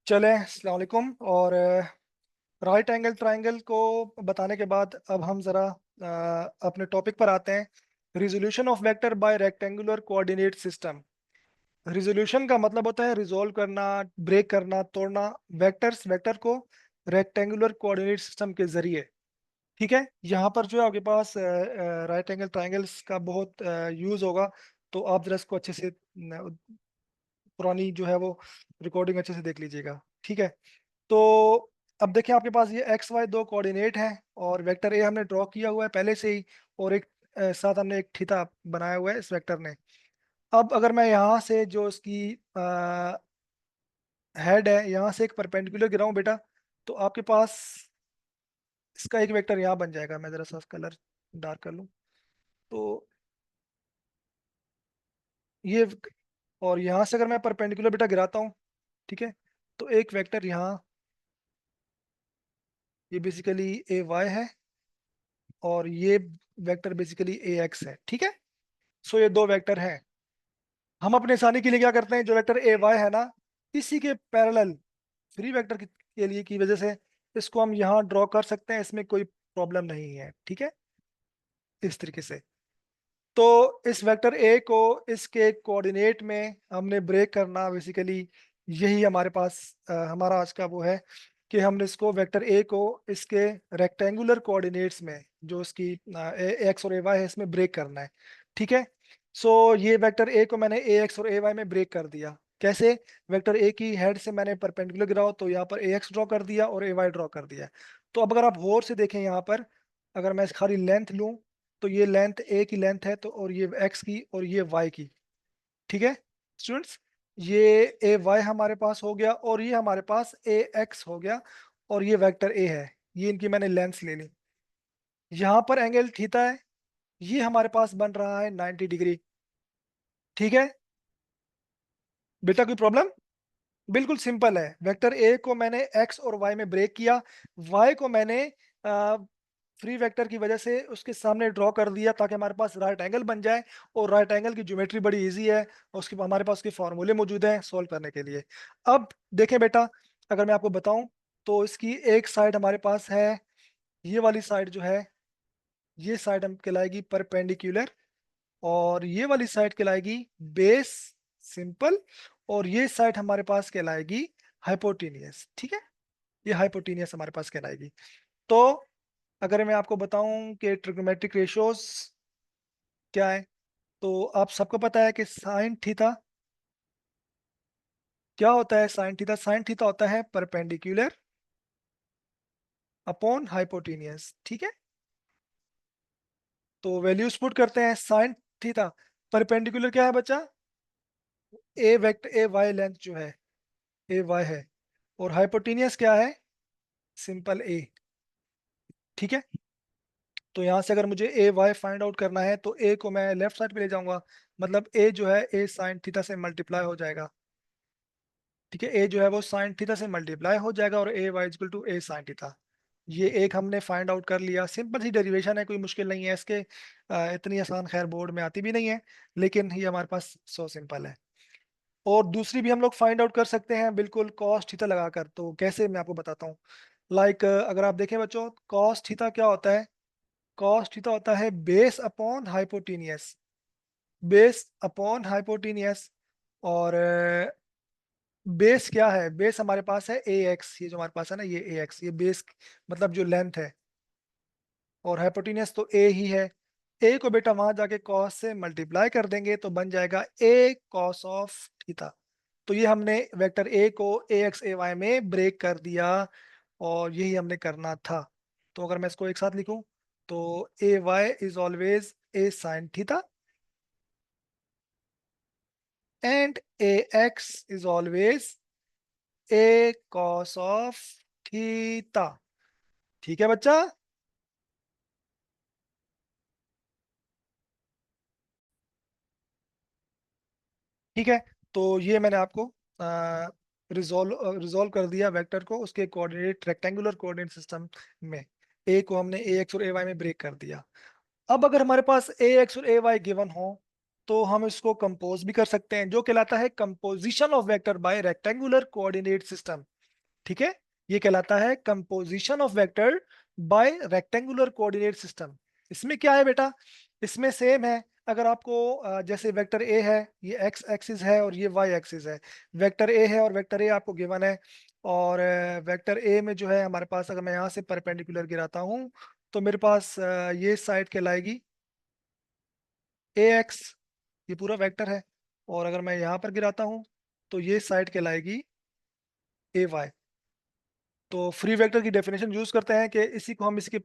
चले अस्सलाम वालेकुम। और राइट एंगल ट्रायंगल को बताने के बाद अब हम ज़रा अपने टॉपिक पर आते हैं। Resolution of vector by rectangular coordinate system. Resolution का मतलब होता है रिजोल्व करना, ब्रेक करना, तोड़ना वेक्टर को रेक्टेंगुलर कोऑर्डिनेट सिस्टम के जरिए। ठीक है, यहाँ पर जो है आपके पास राइट एंगल ट्रायंगल्स का बहुत यूज होगा। तो आप जरा इसको अच्छे से पुरानी जो है वो रिकॉर्डिंग अच्छे से देख लीजिएगा। ठीक है, तो अब देखिए आपके पास ये एक्स वाई दो कोऑर्डिनेट हैं और वेक्टर ए हमने ड्रॉ किया हुआ है पहले से ही। और एक साथ हमने एक थीटा बनाया हुआ है इस वेक्टर ने। अब अगर मैं यहाँ से जो इसकी हेड है यहाँ से एक परपेंडिकुलर गिराऊं बेटा, तो आपके पास इसका एक वेक्टर यहाँ बन जाएगा। मैं जरा सा कलर डार्क कर लूँ तो ये, और यहाँ से अगर मैं परपेंडिकुलर बेटा गिराता हूँ, ठीक है, तो एक वेक्टर यहाँ, ये बेसिकली ए वाई है और ये वेक्टर बेसिकली ए एक्स है। ठीक है, सो ये दो वेक्टर हैं। हम अपने आसानी के लिए क्या करते हैं, जो वेक्टर ए वाई है ना, इसी के पैरेलल फ्री वेक्टर के लिए की वजह से इसको हम यहाँ ड्रॉ कर सकते हैं, इसमें कोई प्रॉब्लम नहीं है। ठीक है, इस तरीके से। तो इस वेक्टर ए को इसके कोऑर्डिनेट में हमने ब्रेक करना, बेसिकली यही हमारे पास हमारा आज का वो है कि हमने इसको वेक्टर ए को इसके रेक्टेंगुलर कोऑर्डिनेट्स में, जो इसकी एक्स और ए वाई है, इसमें ब्रेक करना है। ठीक है, सो ये वेक्टर ए को मैंने ए एक्स और ए वाई में ब्रेक कर दिया। कैसे? वेक्टर ए की हेड से मैंने परपेंडिकुलर गिराओ तो यहाँ पर ए एक्स ड्रॉ कर दिया और ए वाई ड्रॉ कर दिया। तो अब अगर आप गौर से देखें यहाँ पर, अगर मैं खाली लेंथ लूँ तो ये लेंथ ए की लेंथ है, तो और ये एक्स की और ये वाई की। ठीक है स्टूडेंट्स, ये ए वाई हमारे पास हो गया और ये हमारे पास ए एक्स हो गया और ये वेक्टर ए है। ये इनकी मैंने लेंथ ले ली। यहाँ पर एंगल थीटा है, ये हमारे पास बन रहा है 90 डिग्री। ठीक है बेटा, कोई प्रॉब्लम? बिल्कुल सिंपल है। वेक्टर ए को मैंने एक्स और वाई में ब्रेक किया, वाई को मैंने फ्री वेक्टर की वजह से उसके सामने ड्रॉ कर दिया ताकि हमारे पास राइट एंगल बन जाए। और राइट एंगल की ज्योमेट्री बड़ी इजी है और उसके हमारे पास उसके फॉर्मूले मौजूद हैं सॉल्व करने के लिए। अब देखें बेटा, अगर मैं आपको बताऊं तो इसकी एक साइड हमारे पास है, ये वाली साइड जो है, ये साइड हम कहलाएगी परपेंडिकुलर और ये वाली साइड कहलाएगी बेस, सिंपल। और ये साइड हमारे पास कहलाएगी हाइपोटेनियस। ठीक है, ये हाइपोटेनियस हमारे पास कहलाएगी। तो अगर मैं आपको बताऊं कि ट्रिग्नोमेट्रिक रेशियोज क्या है, तो आप सबको पता है कि साइन थीटा क्या होता है। साइन थीटा होता है परपेंडिकुलर अपॉन हाइपोटेनियस। ठीक है, तो वैल्यूज पुट करते हैं। साइन थीटा परपेंडिकुलर क्या है बच्चा? ए वेक्टर ए वाई लेंथ जो है, ए वाई है। और हाइपोटेनियस क्या है? सिंपल ए। ठीक है, तो यहाँ से अगर मुझे ए वाई फाइंड आउट करना है तो ए को मैं लेफ्ट साइड पे ले जाऊंगा, मतलब ए जो है ए साइन थीटा से मल्टीप्लाई हो जाएगा। ठीक है, ए जो है वो साइन थीटा से मल्टीप्लाई हो जाएगा और A Y equal to A sine theta. ये एक हमने फाइंड आउट कर लिया। सिंपल सी डेरिवेशन है, कोई मुश्किल नहीं है इसके। इतनी आसान खैर बोर्ड में आती भी नहीं है, लेकिन ये हमारे पास सो सिंपल है। और दूसरी भी हम लोग फाइंड आउट कर सकते हैं बिल्कुल कॉस थीटा लगाकर। तो कैसे, मैं आपको बताता हूँ। लाइक अगर आप देखें बच्चों, कॉस थीटा क्या होता है? कॉस थीटा होता है base upon hypotenuse, base upon hypotenuse. और बेस क्या है? बेस हमारे पास है ए एक्स, ये जो हमारे पास है ना, ये ए एक्स, ये बेस मतलब जो लेंथ है। और हाइपोटेनियस तो ए ही है। ए को बेटा वहां जाके कॉस से मल्टीप्लाई कर देंगे तो बन जाएगा ए कॉस ऑफ थीटा। तो ये हमने वेक्टर ए को ए एक्स ए वाई में ब्रेक कर दिया और यही हमने करना था। तो अगर मैं इसको एक साथ लिखूं तो A Y is always A sine theta and A X is always A cos of theta. ठीक है बच्चा? ठीक है, तो ये मैंने आपको रिजोल्व कर दिया वेक्टर को उसके कोऑर्डिनेट रेक्टेंगुलर कोऑर्डिनेट सिस्टम में। ए को हमने ए एक्स और ए वाई में ब्रेक कर दिया। अब अगर हमारे पास ए एक्स और ए वाई गिवन हो तो हम इसको कंपोज भी कर सकते हैं, जो कहलाता है composition of vector by rectangular coordinate system. ठीक है, ये कहलाता है composition of vector by rectangular coordinate system. इसमें क्या है बेटा, इसमें सेम है। अगर आपको जैसे वेक्टर ए है, ये एक्स एक्सिस है और ये वाई एक्सिस है। वेक्टर ए है और वेक्टर ए आपको गिवन है, और वेक्टर ए में जो है हमारे पास, अगर मैं यहाँ से परपेंडिकुलर गिराता हूँ तो मेरे पास ये साइड कहलाएगी ए एक्स, ये पूरा वेक्टर है। और अगर मैं यहाँ पर गिराता हूँ तो ये साइड कहलाएगी ए वाई। तो फ्री वेक्टर की डेफिनेशन यूज करते हैं कि इसी को हम इसके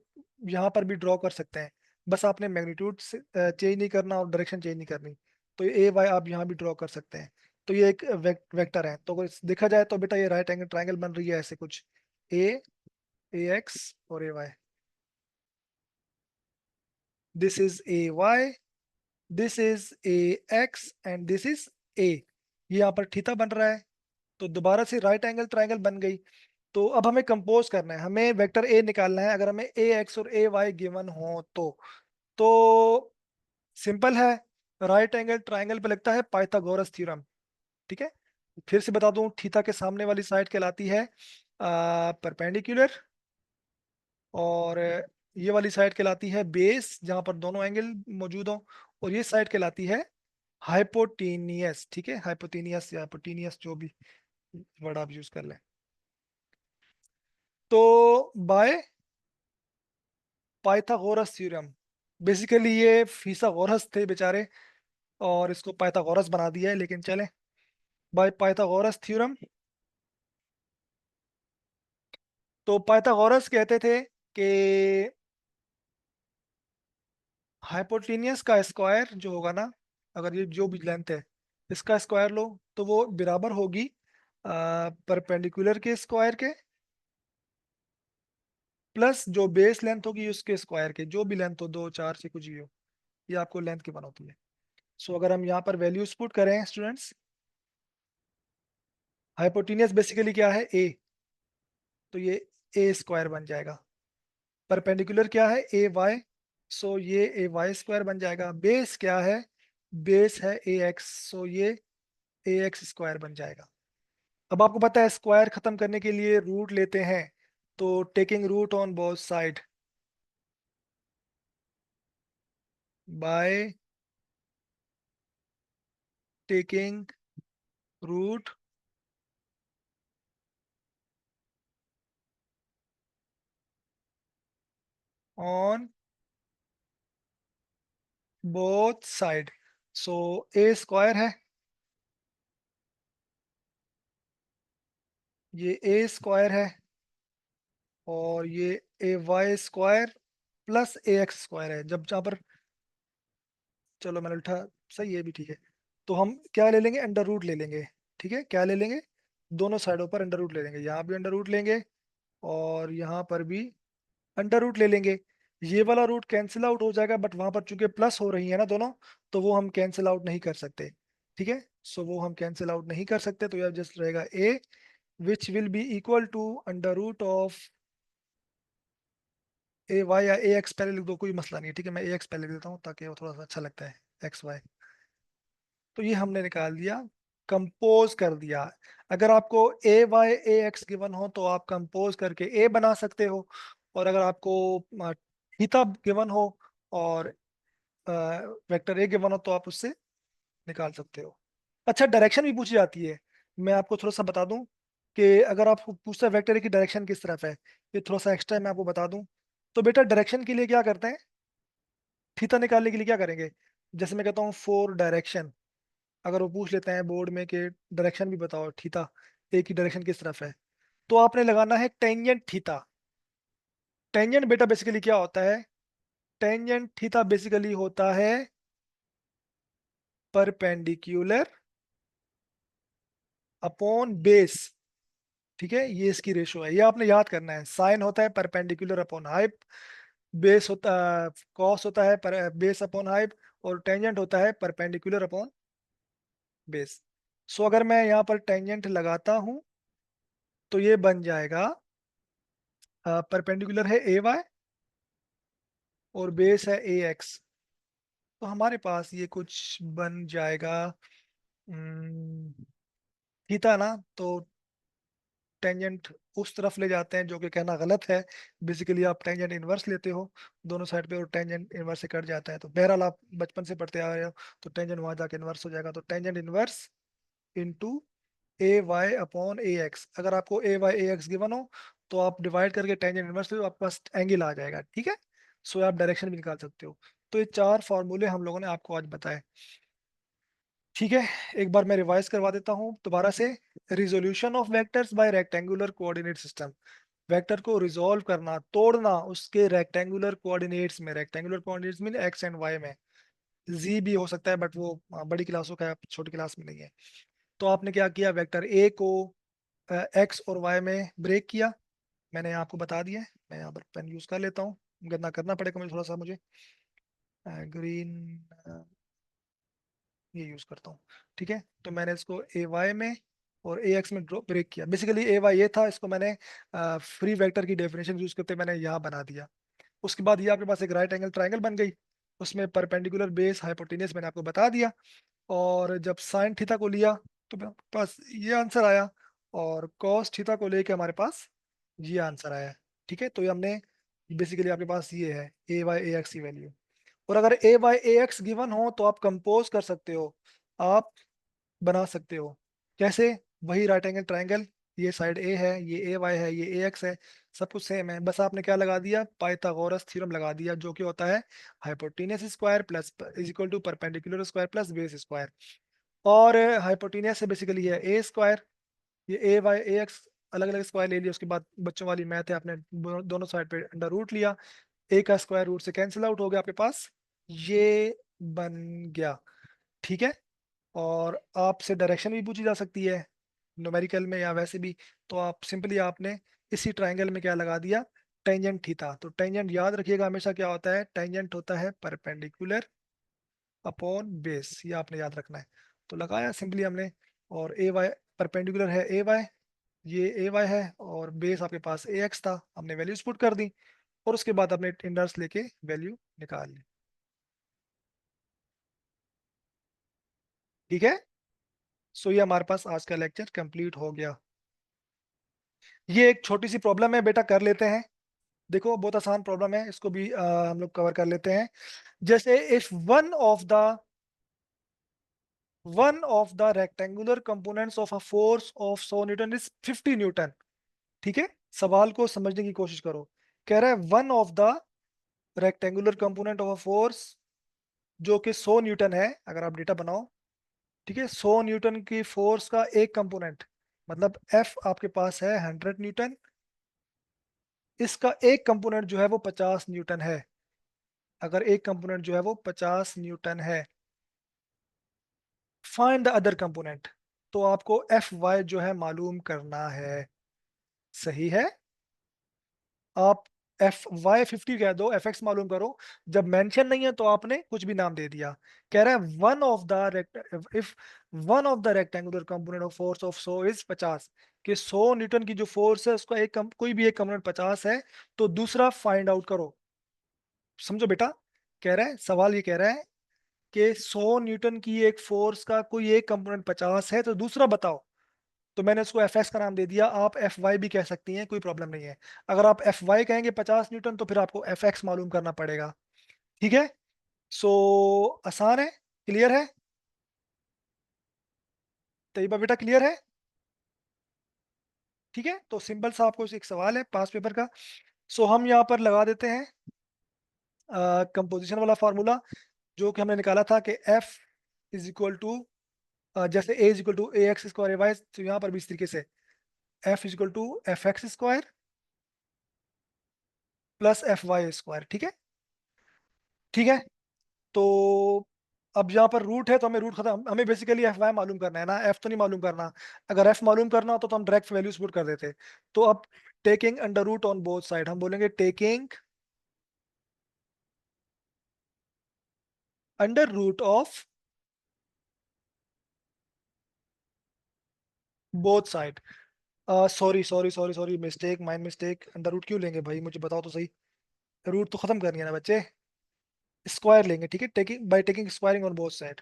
यहाँ पर भी ड्रॉ कर सकते हैं, बस आपने मैग्नीट्यूड से चेंज नहीं करना और डायरेक्शन चेंज नहीं करनी। तो ए वाई आप यहाँ भी ड्रॉ कर सकते हैं। तो ये एक वेक्टर है। तो अगर देखा जाए तो बेटा ये राइट एंगल ट्राइंगल बन रही है ऐसे कुछ, ए, ए एक्स और A Y. This is A Y, this is A X and this is A. ये यहाँ पर थीटा बन रहा है, तो दोबारा से राइट एंगल ट्राइंगल बन गई। तो अब हमें कंपोज करना है, हमें वेक्टर ए निकालना है। अगर हमें ए एक्स और ए वाई गिवन हो तो सिंपल है, राइट एंगल ट्राइंगल पे लगता है पाइथागोरस थ्योरम। ठीक है, फिर से बता दूं, थीटा के सामने वाली साइड कहलाती है परपेंडिकुलर, और ये वाली साइड कहलाती है बेस जहां पर दोनों एंगल मौजूद हो, और ये साइड कहलाती है हाइपोटेनियस। ठीक है, हाइपोटेनियस या हाइपोटेनियस जो भी वर्ड आप यूज कर लें। तो बाय पाइथागोरस थ्योरम, बेसिकली ये फीसागोरस थे बेचारे और इसको पाइथागोरस बना दिया है, लेकिन चले, बाय पाइथागोरस थ्योरम। तो पाइथागोरस कहते थे कि हाइपोटेनियस का स्क्वायर जो होगा ना, अगर ये जो भी लेंथ है इसका स्क्वायर लो तो वो बराबर होगी परपेंडिकुलर के स्क्वायर के, प्लस जो बेस लेंथ होगी उसके स्क्वायर के, जो भी लेंथ हो, 2 4 6 कुछ भी हो, ये आपको लेंथ की बन होती है। सो अगर हम यहाँ पर वैल्यूज पुट करें स्टूडेंट्स, हाइपोटेनियस बेसिकली क्या है, ए, तो ये ए स्क्वायर बन जाएगा। परपेंडिकुलर क्या है, ए वाई, सो ये ए वाई स्क्वायर बन जाएगा। बेस क्या है, बेस है ए एक्स, सो ये ए एक्स स्क्वायर बन जाएगा। अब आपको पता है स्क्वायर खत्म करने के लिए रूट लेते हैं, तो taking root on both side, by taking root on both side. So A square है, ये ए स्क्वायर है, और ये A Y square plus A X square है। जब जहाँ पर, चलो मैंने उल्टा, सही है भी, ठीक है। तो हम क्या ले लेंगे, अंडर रूट ले लेंगे। ठीक है, क्या ले लेंगे, दोनों साइडों पर अंडर रूट ले लेंगे, यहाँ भी अंडर रूट लेंगे और यहाँ पर भी अंडर रूट ले लेंगे। ये वाला रूट कैंसिल आउट हो जाएगा, बट वहां पर चूंकि प्लस हो रही है ना दोनों, तो वो हम कैंसिल आउट नहीं कर सकते। ठीक है, सो वो हम कैंसिल आउट नहीं कर सकते, तो यह जस्ट रहेगा A, which will be equal to under root of A Y, या ए एक्स पहले लिख दो, कोई मसला नहीं है। ठीक है, मैं ए एक्स पहले लिख देता हूँ ताकि वो थोड़ा सा अच्छा लगता है, एक्स वाई। तो ये हमने निकाल दिया, कंपोज कर दिया। अगर आपको ए वाई ए एक्स गिवन हो तो आप कंपोज करके ए बना सकते हो, और अगर आपको थीटा गिवन हो और वेक्टर ए गिवन हो तो आप उससे निकाल सकते हो। अच्छा, डायरेक्शन भी पूछी जाती है। मैं आपको थोड़ा सा बता दूं कि अगर आपको पूछता है वेक्टर ए की डायरेक्शन किस तरफ है, ये थोड़ा सा एक्स्ट्रा मैं आपको बता दूं। तो बेटा डायरेक्शन के लिए क्या करते हैं, थीटा निकालने के लिए क्या करेंगे, जैसे मैं कहता हूँ फोर डायरेक्शन, अगर वो पूछ लेते हैं बोर्ड में कि डायरेक्शन भी बताओ थीटा, ए की डायरेक्शन किस तरफ है, तो आपने लगाना है टेंजेंट थीटा। टेंजेंट बेटा बेसिकली क्या होता है, टेंजेंट थीटा बेसिकली होता है परपेंडिकुलर अपॉन बेस। ठीक है, ये इसकी रेशो है, ये आपने याद करना है। साइन होता है परपेंडिकुलर अपॉन हाइप, बेस होता, कॉस होता है पर बेस अपॉन हाइप, और टेंजेंट होता है परपेंडिकुलर अपॉन बेस। सो अगर मैं यहाँ पर टेंजेंट लगाता हूँ तो ये बन जाएगा, परपेंडिकुलर है ए वाई और बेस है ए एक्स, तो हमारे पास ये कुछ बन जाएगा, थीटा ना, तो टेंजेंट उस तरफ ले जाते हैं, जो कि कहना गलत है। बेसिकली आप टेंजेंट इनवर्स लेते हो दोनों साइड पे, और टेंजेंट इनवर्स से कट जाता है। तो बहरहाल आप बचपन से पढ़ते आ रहे हो, तो टेंजेंट वहां जाके इनवर्स हो जाएगा। तो टेंजेंट इनवर्स इंटू ए वाई अपॉन ए एक्स। अगर आपको ए वाई ए एक्स गिवन हो, तो आप डिवाइड करके टेंजेंट इनवर्स लो, आपके पास एंगल आ जाएगा। ठीक है, सो आप डायरेक्शन भी निकाल सकते हो। तो ये 4 फॉर्मूले हम लोगों ने आपको आज बताए। ठीक है, एक बार मैं रिवाइज करवा देता हूँ दोबारा से। Resolution of vectors bye rectangular coordinate system. Vector को रिजोल्व करना, तोड़ना उसके रेक्टेंगुलर कोऑर्डिनेट्स में। रेक्टेंगुलर कोऑर्डिनेट्स में एक्स एंड वाई में। जी भी हो सकता है, बट वो बड़ी क्लासों का है, छोटी क्लास में नहीं है। तो आपने क्या किया, वेक्टर ए को एक्स और वाई में ब्रेक किया। मैंने आपको बता दिया है। मैं यहाँ पर पेन यूज कर लेता हूँ, गंदा करना पड़ेगा मुझे थोड़ा सा। मुझे ग्रीन ये यूज करता हूँ। ठीक है, तो मैंने इसको ए वाई में और ए एक्स में ड्रॉप ब्रेक किया। बेसिकली ए वाई ये था, इसको मैंने फ्री वेक्टर की डेफिनेशन यूज करते मैंने यहाँ बना दिया। उसके बाद ये आपके पास एक राइट एंगल ट्राइंगल बन गई। उसमें परपेंडिकुलर बेस हाइपोटेन्यूस मैंने आपको बता दिया। और जब साइन थीटा को लिया, तो मेरे पास ये आंसर आया। और कॉस थीटा को लेके हमारे पास ये आंसर आया। ठीक है, तो ये हमने बेसिकली आपके पास ये है ए वाई ए एक्स की वैल्यू। और अगर ए वाई ए एक्स गिवन हो, तो आप कंपोज कर सकते हो, आप बना सकते हो। कैसे? वही राइट एंगल ट्राइंगल, ये साइड ए है, ये ए वाई है, ये ए एक्स है, सब कुछ सेम है। बस आपने क्या लगा दिया, पाइथागोरस थ्योरम लगा दिया, जो कि होता है hypotenuse square plus is equal to perpendicular square plus base square. और हाइपोटेन्यूस से बेसिकली है ए स्क्वायर। ये ए वाई ए एक्स अलग अलग स्क्वायर ले लिया। उसके बाद बच्चों वाली मैथ है, आपने दोनों साइड पे अंडर रूट लिया। ए का स्क्वायर रूट से कैंसिल आउट हो गया, आपके पास ये बन गया। ठीक है, और आपसे डायरेक्शन भी पूछी जा सकती है न्यूमेरिकल में या वैसे भी। तो आप सिंपली आपने इसी ट्राइंगल में क्या लगा दिया, टेंजेंट थीटा। तो टेंजेंट याद रखिएगा हमेशा क्या होता है, टेंजेंट होता है परपेंडिकुलर अपॉन बेस, ये आपने याद रखना है। तो लगाया सिंपली हमने। और ए वाई परपेंडिकुलर है ए वाई, ये ए वाई है, और बेस आपके पास ए एक्स था, हमने वैल्यूज पुट कर दी। और उसके बाद आपने इनवर्स लेके वैल्यू निकाल ली। ठीक है, सो ये हमारे पास आज का लेक्चर कंप्लीट हो गया। ये एक छोटी सी प्रॉब्लम है बेटा, कर लेते हैं। देखो बहुत आसान प्रॉब्लम है, इसको भी हम लोग कवर कर लेते हैं। जैसे if one of the rectangular components of a force of 100 Newton is 50 Newton. ठीक है, सवाल को समझने की कोशिश करो। कह रहा है one of the rectangular component of a force जो कि 100 न्यूटन है। अगर आप डेटा बनाओ, ठीक है, 100 न्यूटन की फोर्स का एक कंपोनेंट, मतलब एफ आपके पास है 100 न्यूटन, इसका एक कंपोनेंट जो है वो 50 न्यूटन है। अगर एक कंपोनेंट जो है वो 50 न्यूटन है, फाइंड द अदर कंपोनेंट। तो आपको एफ वाई जो है मालूम करना है। सही है, आप एफ वाई 50 कह दो, एफ एक्स मालूम करो। जब मेंशन नहीं है तो आपने कुछ भी नाम दे दिया। कह रहा है if one of the rectangular component of force of 100 is 50, कि 100 न्यूटन की जो फोर्स है उसका कोई भी एक कंपोनेंट 50 है, तो दूसरा फाइंड आउट करो। समझो बेटा, कह रहा है सवाल ये कह रहा है कि 100 न्यूटन की एक फोर्स का कोई एक कंपोनेंट 50 है, तो दूसरा बताओ। तो मैंने उसको एफ एक्स का नाम दे दिया, आप एफ वाई भी कह सकती हैं, कोई प्रॉब्लम नहीं है। अगर आप एफ वाई कहेंगे 50 न्यूटन, तो फिर आपको एफ एक्स मालूम करना पड़ेगा। ठीक है, सो आसान है, क्लियर है? तैयबा बेटा क्लियर है? ठीक है, तो सिंपल सा आपको एक सवाल है पास पेपर का। सो हम यहाँ पर लगा देते हैं कंपोजिशन वाला फार्मूला, जो कि हमने निकाला था कि एफ इज इक्वल टू, जैसे A is equal to A X square Y, तो यहाँ पर भी इस तरीके से F is equal to F X square plus F Y square. ठीक है, ठीक है, तो अब यहाँ पर रूट है, तो हमें रूट खत्म, हमें बेसिकली एफ वाई मालूम करना है ना, एफ तो नहीं मालूम करना। अगर एफ मालूम करना होता तो हम डायरेक्ट वैल्यूज पुट कर देते। तो अब taking under root on both side, हम बोलेंगे taking under root of both side. Sorry sorry sorry sorry, mistake, mind mistake. Under root क्यों लेंगे भाई, मुझे बताओ तो सही। रूट तो खत्म करनी है ना बच्चे, स्क्वायर लेंगे। ठीक है, taking by taking squaring on both side.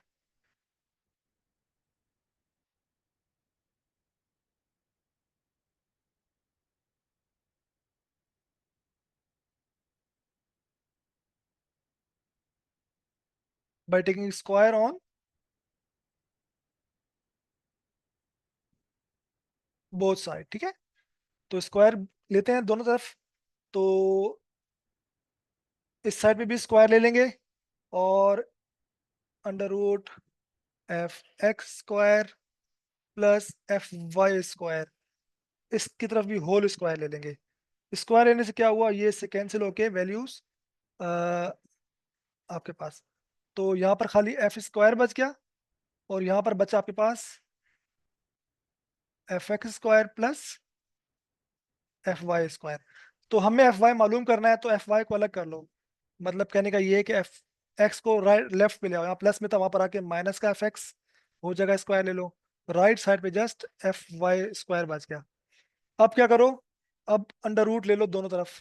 By taking square on both side, ठीक है। तो स्क्वायर लेते हैं दोनों तरफ, तो इस साइड पे भी स्क्वायर ले लेंगे, और under root F X square plus F Y square, इसकी तरफ भी होल स्क्वायर ले लेंगे। स्क्वायर लेने से क्या हुआ, ये से कैंसिल होके वैल्यूज आपके पास, तो यहाँ पर खाली एफ स्क्वायर बच गया, और यहाँ पर बचा आपके पास F X square plus F Y square. तो हमें एफ वाई मालूम करना है, तो एफ वाई को अलग कर लो। मतलब कहने का ये है कि एफ एक्स को राइट लेफ्ट पे ले आओ, यहाँ प्लस में था वहां पर आके माइनस का एफ एक्स हो जाएगा, स्क्वायर ले लो। राइट साइड पे जस्ट एफ वाई स्क्वायर बच गया। अब क्या करो, अब अंडर रूट ले लो दोनों तरफ,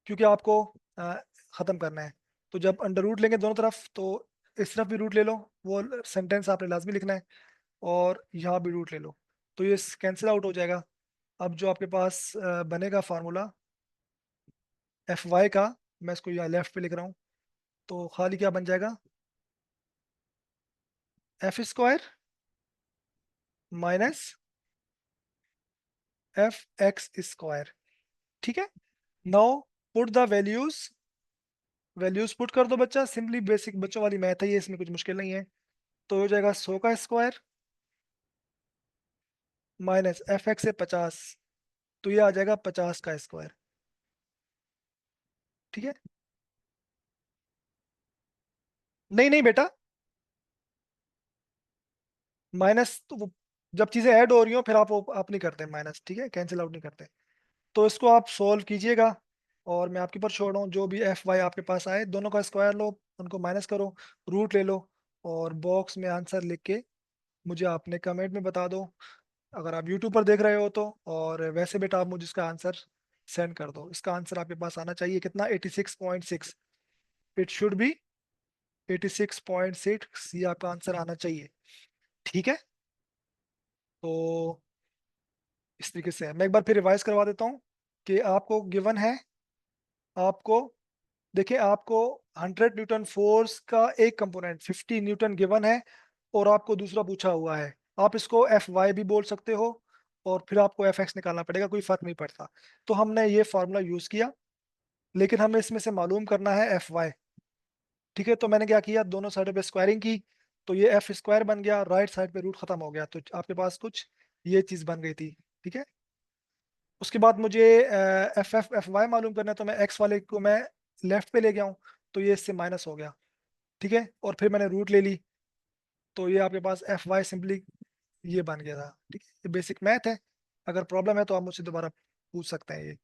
क्योंकि आपको अ, खत्म करना है। तो जब अंडर रूट लेंगे दोनों तरफ, तो इस तरफ भी रूट ले लो, वो सेंटेंस आपने लाजमी लिखना है, और यहाँ भी रूट ले लो, तो ये कैंसिल आउट हो जाएगा। अब जो आपके पास बनेगा फार्मूला एफ वाई का, मैं इसको यहाँ लेफ्ट पे लिख रहा हूँ, तो खाली क्या बन जाएगा, F square minus F X square, ठीक है। Now put the values put कर दो बच्चा, सिंपली बेसिक बच्चों वाली मैथ है ये, इसमें कुछ मुश्किल नहीं है। तो हो जाएगा 100 का स्क्वायर माइनस एफ एक्स से 50, तो ये आ जाएगा 50 का स्क्वायर, ठीक है। नहीं नहीं बेटा, माइनस तो जब चीजें ऐड हो रही हो फिर आप नहीं करते माइनस, ठीक है, कैंसिल आउट नहीं करते। तो इसको आप सोल्व कीजिएगा, और मैं आपके ऊपर छोड़ रहा हूँ, जो भी एफ वाई आपके पास आए दोनों का स्क्वायर लो, उनको माइनस करो, रूट ले लो, और बॉक्स में आंसर लिख के मुझे आपने कमेंट में बता दो, अगर आप यूट्यूब पर देख रहे हो तो। और वैसे बेटा आप मुझे इसका आंसर सेंड कर दो, इसका आंसर आपके पास आना चाहिए कितना, 86.6। इट शुड बी 86.6, ये आपका आंसर आना चाहिए, ठीक है। तो इस तरीके से है। मैं एक बार फिर रिवाइज करवा देता हूँ कि आपको गिवन है, आपको देखिए आपको 100 न्यूटन फोर्स का एक कंपोनेंट 50 न्यूटन गिवन है, और आपको दूसरा पूछा हुआ है। आप इसको एफ वाई भी बोल सकते हो, और फिर आपको एफ एक्स निकालना पड़ेगा, कोई फर्क नहीं पड़ता। तो हमने ये फॉर्मूला यूज किया, लेकिन हमें इसमें से मालूम करना है एफ वाई, ठीक है। तो मैंने क्या किया, दोनों साइडों पे स्क्वायरिंग की, तो ये एफ स्क्वायर बन गया, राइट साइड पे रूट खत्म हो गया, तो आपके पास कुछ ये चीज बन गई थी, ठीक है। उसके बाद मुझे एफ एफ एफ वाई मालूम करना है, तो मैं एक्स वाले को मैं लेफ्ट पे ले गया हूँ, तो ये इससे माइनस हो गया, ठीक है। और फिर मैंने रूट ले ली, तो ये आपके पास एफ वाई सिंपली ये बन गया था, ठीक है। ये बेसिक मैथ है, अगर प्रॉब्लम है तो आप मुझसे दोबारा पूछ सकते हैं ये,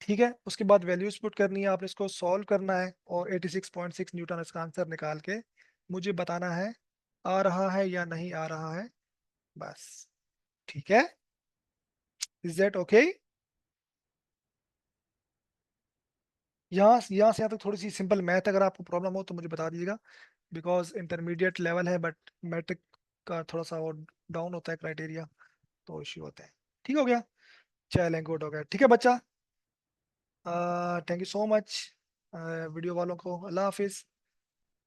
ठीक है। उसके बाद वैल्यूज पुट करनी है, आपने इसको सॉल्व करना है, और 86.6 न्यूटन इसका आंसर निकाल के मुझे बताना है आ रहा है या नहीं आ रहा है, बस, ठीक है। Is that okay? यहाँ से यहाँ तक थोड़ी सी सिंपल मैथ, अगर आपको प्रॉब्लम हो तो मुझे बता दीजिएगा, बिकॉज इंटरमीडिएट लेवल है, बट मैट्रिक का थोड़ा सा वो डाउन होता है क्राइटेरिया, तो इश्यू होता है। ठीक हो गया, चलें, गुड हो गया, ठीक है बच्चा। Thank you so much video वालों को, अल्लाह हाफिज़।